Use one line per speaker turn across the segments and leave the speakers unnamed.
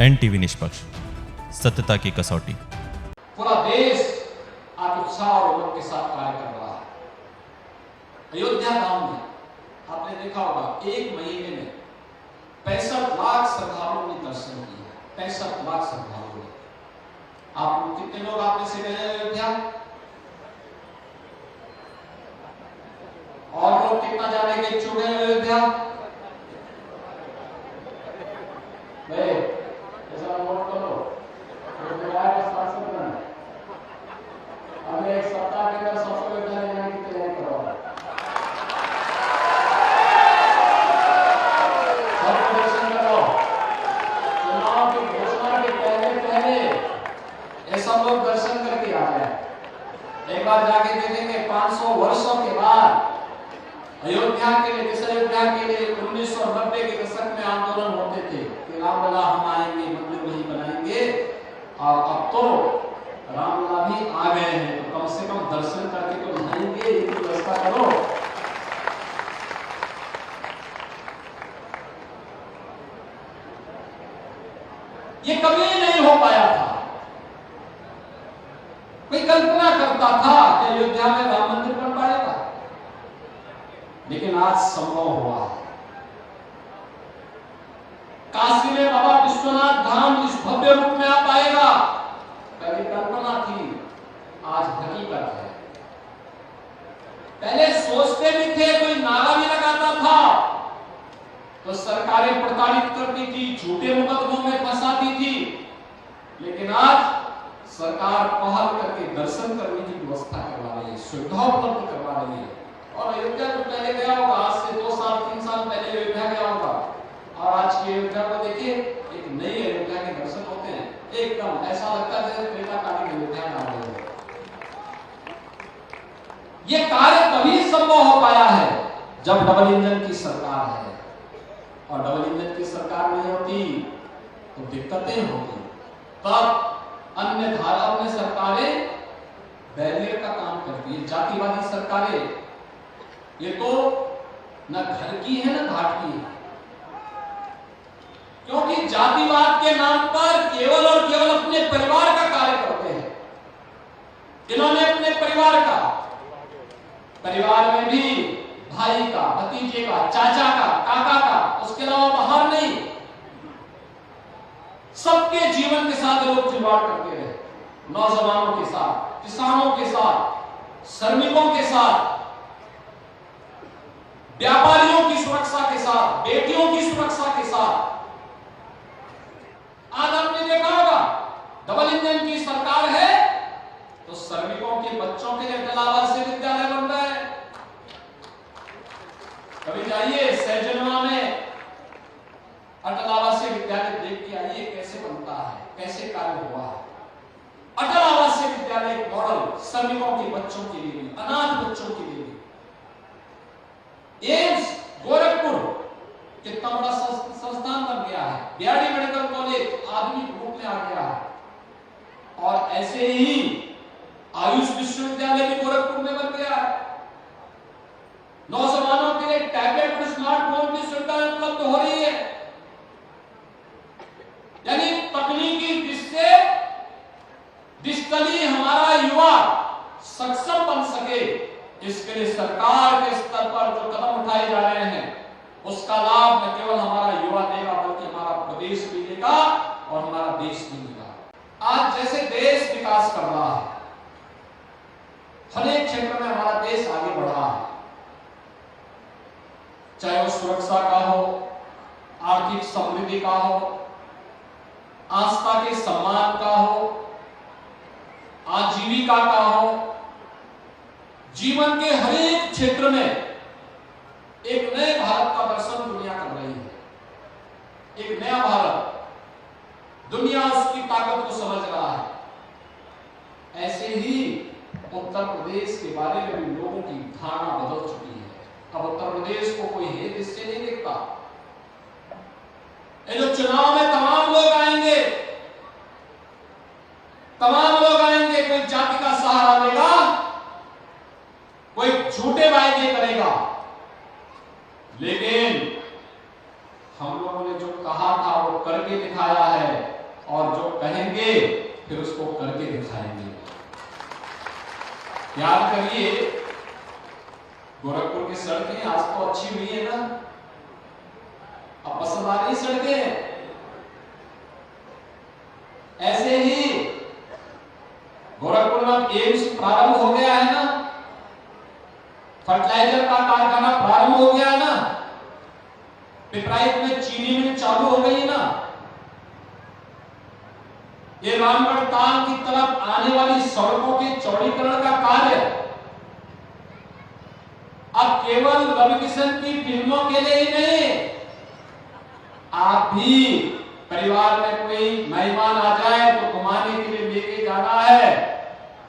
NTV निष्पक्ष, सत्यता की कसौटी।
पूरा देश आज उत्साह और उमंग के साथ कार्य कर रहा है। अयोध्या धाम में आपने देखा होगा, एक महीने में 65 लाख श्रद्धालुओं ने दर्शन किया। 65 लाख श्रद्धालुओं ने। आप लोग कितने लोग आप में से गए अयोध्या? और लोग कितना जाने के इच्छुक हैं अयोध्या? गए? ऐसा नोट करो, सांसद बना, अगले एक सप्ताह के अंदर सबको अयोध्या ले जाने की तैयारी करो। सबको दर्शन करो। चुनाव की घोषणा के पहले ये सब लोग दर्शन करके आ जाए। एक बार जाके देखेंगे 500 वर्षों के बाद अयोध्या के लिए, जिस अयोध्या के लिए 1990 के दशक में आंदोलन होते थे कि रामलला हम आएंगे, मंदिर वही बनाएंगे, और अब तो रामलला भी आ गए हैं, तो कम से कम दर्शन करके तो जाएंगे। ये व्यवस्था करो। ये कभी नहीं हो पाया था। कोई कल्पना करता था कि अयोध्या में राम मंदिर बन पाएगा, लेकिन आज संभव हुआ है। काशी में बाबा विश्वनाथ धाम इस भव्य रूप में आ पाएगा, पहले कल्पना थी, आज हकीकत है। पहले सोचते भी थे, कोई नारा भी लगाता था तो सरकारें प्रताड़ित करती थी, झूठे मुकदमों में फंसाती थी, लेकिन आज सरकार पहल करके दर्शन करने की व्यवस्था करवा रही है, सुविधा उपलब्ध करवा रही है। और अयोध्या तो पहले गया होगा, आज से 2 साल 3 साल पहले अयोध्या गया होगा, और आज की अयोध्या को देखिए, एक नई अयोध्या के दर्शन होते हैं। एकदम ऐसा लगता है जैसे त्रेताकालीन अयोध्या में आ गए। ये कार्य तभी संभव हो पाया है जब डबल इंजन की सरकार है, और डबल इंजन की सरकार नहीं होती तो दिक्कतें होती। तब अन्य सरकारें बैरियर का काम करती है। जातिवादी सरकारें ये तो न घर की है न घाट की है, क्योंकि जातिवाद के नाम पर केवल और केवल अपने परिवार का कार्य करते हैं। इन्होंने अपने परिवार में भी भाई का, भतीजे का, चाचा का, काका का, उसके अलावा बाहर नहीं, सबके जीवन के साथ लोग खिलवाड़ करते रहे। नौजवानों के साथ, किसानों के साथ, श्रमिकों के साथ, व्यापारियों की सुरक्षा के साथ, बेटियों की सुरक्षा के साथ। आज आपने देखा होगा, डबल इंजन की सरकार है तो श्रमिकों के बच्चों के लिए अटल आवासीय विद्यालय बन रहा है। कभी जाइए सहजनवा में अटल आवासीय विद्यालय देख के आइए, कैसे बनता है, कैसे कार्य हुआ है। अटल आवासीय विद्यालय मॉडल श्रमिकों के बच्चों के लिए, अनाथ बच्चों के लिए। एम्स गोरखपुर कितना बड़ा संस्थान बन गया है। बीआरडी मेडिकल कॉलेज आधुनिक रूप में आ गया है, और ऐसे ही आयुष विश्वविद्यालय भी गोरखपुर में बन गया है। नौजवानों के लिए टैबलेट और स्मार्टफोन की सुविधा उपलब्ध हो रही है। यानी तकनीकी जिससे डिजिटली हमारा युवा सक्षम बन सके, इसके लिए सरकार के स्तर पर जो कदम उठाए जा रहे हैं, उसका लाभ न केवल हमारा युवा देगा, बल्कि हमारा प्रदेश भी लेगा और हमारा देश भी लेगा। आज जैसे देश विकास कर रहा है, हर एक क्षेत्र में हमारा देश आगे बढ़ रहा है, चाहे वो सुरक्षा का हो, आर्थिक समृद्धि का हो, आस्था के सम्मान का हो, आजीविका का हो, जीवन के हर एक क्षेत्र में एक नए भारत का दर्शन दुनिया कर रही है। एक नया भारत, दुनिया उसकी ताकत को समझ रहा है। ऐसे ही उत्तर प्रदेश के बारे में भी लोगों की धारणा बदल चुकी है। अब उत्तर प्रदेश को कोई हेय दृष्टि नहीं देखता। ये जो चुनाव में तमाम लोग आएंगे, कोई जाति का सहारा लेगा, कोई झूठे वायदे करेगा, लेकिन हम लोगों ने जो कहा था वो करके दिखाया है, और जो कहेंगे फिर उसको करके दिखाएंगे। याद करिए, गोरखपुर की सड़कें आज तो अच्छी हुई है ना, अब पसंद आ रही सड़कें। ऐसे ही गोरखपुर में एम्स प्रारंभ हो गया है ना, फर्टिलाइजर का कारखाना प्रारंभ हो गया है ना, पिपराइच में चीनी मिल चालू हो गई ना, ये रामगढ़ ताल की तरफ आने वाली सड़कों के चौड़ीकरण का कार्य अब केवल रवि किशन की फिल्मों के लिए ही नहीं, आप भी परिवार में कोई मेहमान आ जाए तो घुमाने के लिए लेके जाना है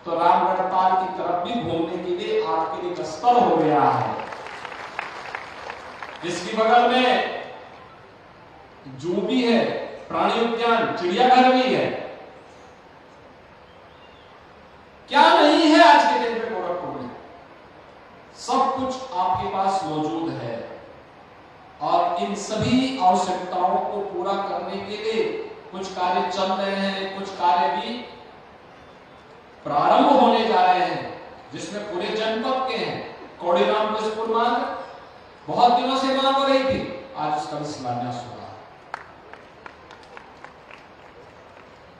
तो रामगढ़ ताल की तरफ भी घूमने के लिए आपके लिए स्थल हो गया है। इसकी बगल में जू भी है, प्राणी उद्यान, चिड़ियाघर भी है। क्या नहीं है आज के दिन में गोरखपुर में? सब कुछ आपके पास मौजूद है, और इन सभी आवश्यकताओं को पूरा करने के लिए कुछ कार्य चल रहे हैं, कुछ कार्य भी प्रारंभ होने जा रहे हैं, जिसमें पूरे जनपद के हैं। कौड़ीराम बिस्पुर मार्ग बहुत दिनों से मांग हो रही थी, आज उसका शिलान्यास हुआ।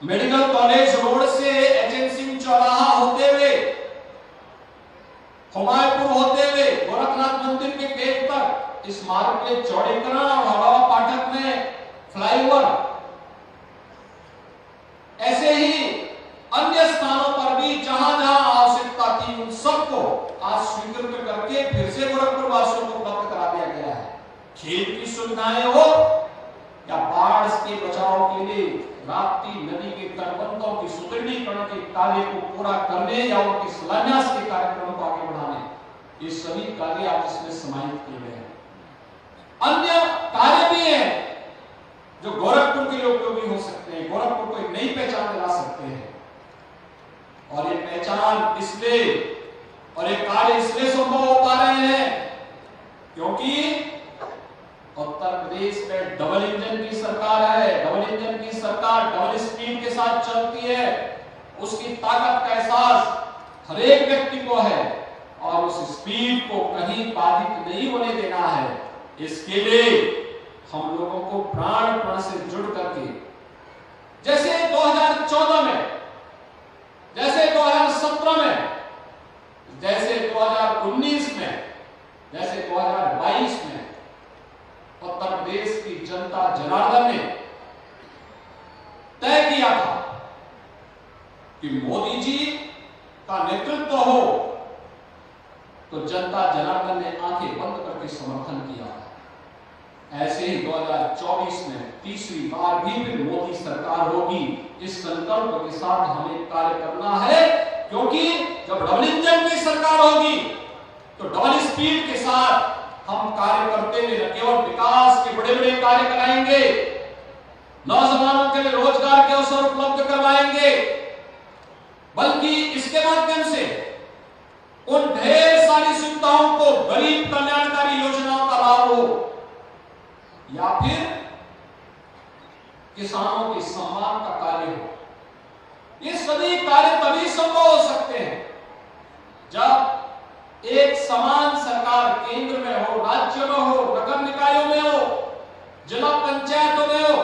मेडिकल कॉलेज रोड से एचएन सिंह चौराहा होते हुए, हुमायूंपुर होते हुए गोरखनाथ मंदिर के गेट तक इस मार्ग के चौड़ीकरण और हवा पाठक में फ्लाईओवर, ऐसे ही अन्य स्थानों पर भी जहां जहां आवश्यकता थी उन सबको आज स्वीकृत करके फिर से गोरखपुर वासियों को उपलब्ध करा दिया गया है। खेल की सुविधाएं हो या बाढ़ के बचाव के लिए राप्ती नदी के तटबंधों की सुदृढ़ीकरण के कार्य को पूरा करने या उनके शिलान्यास के कार्यक्रमों को आगे बढ़ाने, ये सभी कार्य आज इसमें समाहित किए गए हैं। अन्य कार्य भी हैं जो गोरखपुर के लिए उपयोगी हो सकते हैं, गोरखपुर को एक नई पहचान दिला सकते हैं। और ये पहचान इसलिए और ये कार्य इसलिए संभव हो पा रहे हैं क्योंकि उत्तर प्रदेश में डबल इंजन की सरकार है। डबल इंजन की सरकार डबल स्पीड के साथ चलती है, उसकी ताकत का एहसास हर एक व्यक्ति को है, और उस स्पीड को कहीं बाधित नहीं होने देना है। इसके लिए हम लोगों को प्राण से जुड़ करके, जैसे 2014 में, जैसे 2017 में, जैसे 2019 में, जैसे 2022 में उत्तर प्रदेश की जनता जनार्दन ने तय किया था कि मोदी जी का नेतृत्व हो, तो जनता जनार्दन ने आंखें बंद करके समर्थन किया। ऐसे ही 2024 में तीसरी बार भी फिर मोदी सरकार होगी। इस संकल्प के साथ हमें कार्य करना है, क्योंकि जब डबल इंजन की सरकार होगी तो डबल स्पीड के साथ हम कार्य करते हुए न केवल विकास के बड़े बड़े कार्य कराएंगे, नौजवानों के लिए रोजगार के अवसर उपलब्ध करवाएंगे, बल्कि इसके माध्यम से उन ढेर सारी सुविधाओं को, गरीब कल्याणकारी योजनाओं का लाभ हो या फिर किसानों के सम्मान का कार्य हो, ये सभी कार्य तभी संभव हो सकते हैं जब एक समान सरकार केंद्र में हो, राज्य में हो, नगर निकायों में हो, जिला पंचायतों में हो,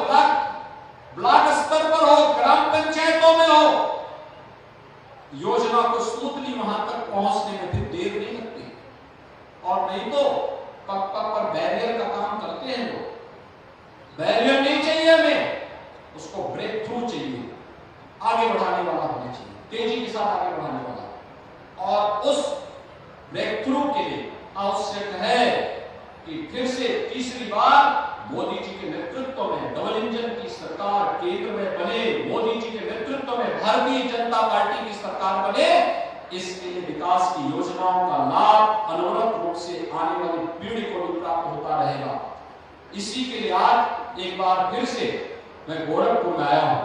ब्लॉक स्तर पर हो, ग्राम पंचायतों में हो। योजना को स्मूथली वहां तक पहुंचने में फिर देर नहीं लगती, और नहीं तो पग पग पर बैरियर का काम करते हैं लोग। बैरियर नहीं चाहिए हमें, उसको ब्रेक थ्रू चाहिए, आगे बढ़ाने वाला होना चाहिए, तेजी के साथ आगे बढ़ाने वाला। और उस ब्रेक थ्रू के लिए आवश्यक है कि फिर से तीसरी बार मोदी जी के नेतृत्व में डबल इंजन की सरकार केंद्र में बने, मोदी जी के नेतृत्व में भारतीय जनता पार्टी की सरकार बने। इसके लिए विकास की योजनाओं का लाभ अनवरत रूप से आने वाली पीढ़ी को भी प्राप्त होता रहेगा। इसी के लिए आज एक बार फिर से मैं गोरखपुर में आया हूं।